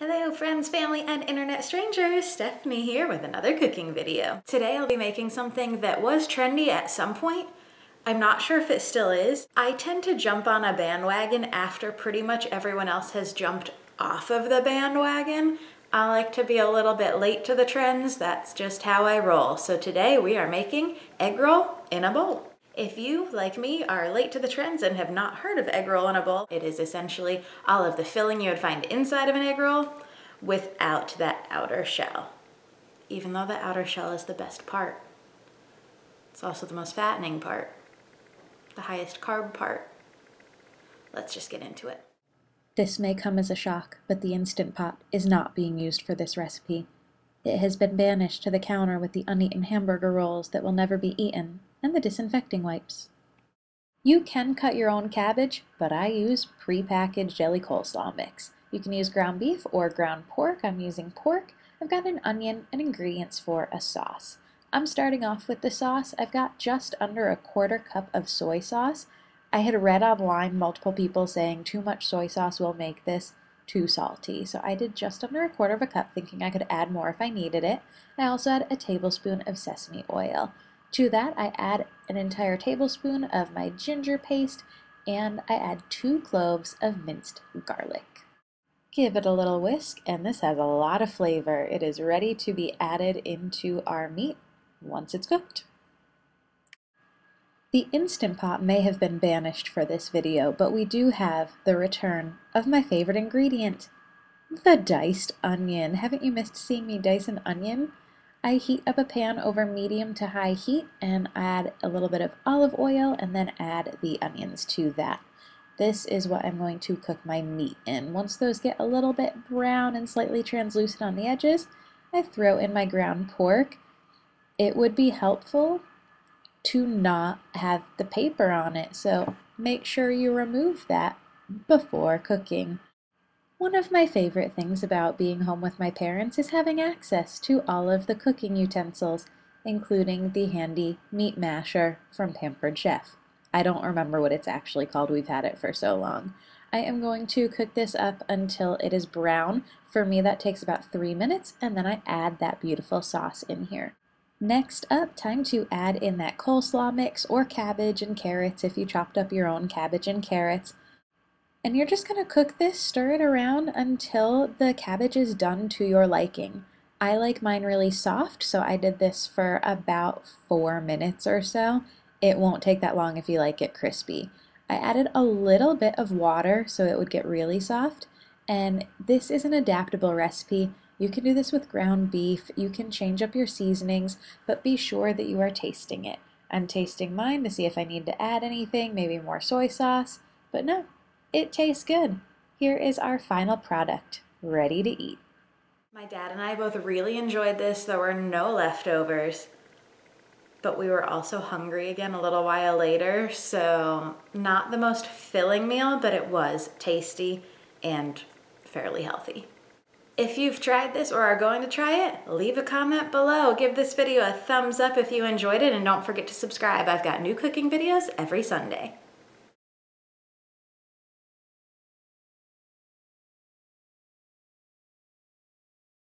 Hello friends, family, and internet strangers. Stephanie here with another cooking video. Today I'll be making something that was trendy at some point. I'm not sure if it still is. I tend to jump on a bandwagon after pretty much everyone else has jumped off of the bandwagon. I like to be a little bit late to the trends. That's just how I roll. So today we are making egg roll in a bowl. If you, like me, are late to the trends and have not heard of egg roll in a bowl, it is essentially all of the filling you would find inside of an egg roll without that outer shell. Even though the outer shell is the best part. It's also the most fattening part, the highest carb part. Let's just get into it. This may come as a shock, but the Instant Pot is not being used for this recipe. It has been banished to the counter with the uneaten hamburger rolls that will never be eaten, and the disinfecting wipes. You can cut your own cabbage, but I use pre-packaged jelly coleslaw mix. You can use ground beef or ground pork. I'm using pork. I've got an onion and ingredients for a sauce. I'm starting off with the sauce. I've got just under a quarter cup of soy sauce. I had read online multiple people saying too much soy sauce will make this too salty. So I did just under a quarter of a cup, thinking I could add more if I needed it. I also add a tablespoon of sesame oil. To that, I add an entire tablespoon of my ginger paste, and I add 2 cloves of minced garlic. Give it a little whisk, and this has a lot of flavor. It is ready to be added into our meat once it's cooked. The Instant Pot may have been banished for this video, but we do have the return of my favorite ingredient, the diced onion. Haven't you missed seeing me dice an onion? I heat up a pan over medium to high heat and add a little bit of olive oil and then add the onions to that. This is what I'm going to cook my meat in. Once those get a little bit brown and slightly translucent on the edges, I throw in my ground pork. It would be helpful to not have the paper on it, so make sure you remove that before cooking. One of my favorite things about being home with my parents is having access to all of the cooking utensils, including the handy meat masher from Pampered Chef. I don't remember what it's actually called, we've had it for so long. I am going to cook this up until it is brown. For me, that takes about 3 minutes, and then I add that beautiful sauce in here. Next up, time to add in that coleslaw mix or cabbage and carrots if you chopped up your own cabbage and carrots. And you're just going to cook this, stir it around until the cabbage is done to your liking. I like mine really soft, so I did this for about 4 minutes or so. It won't take that long if you like it crispy. I added a little bit of water so it would get really soft, and this is an adaptable recipe. You can do this with ground beef, you can change up your seasonings, but be sure that you are tasting it. I'm tasting mine to see if I need to add anything, maybe more soy sauce, but no. It tastes good. Here is our final product, ready to eat. My dad and I both really enjoyed this. There were no leftovers, but we were also hungry again a little while later, so not the most filling meal, but it was tasty and fairly healthy. If you've tried this or are going to try it, leave a comment below. Give this video a thumbs up if you enjoyed it, and don't forget to subscribe. I've got new cooking videos every Sunday.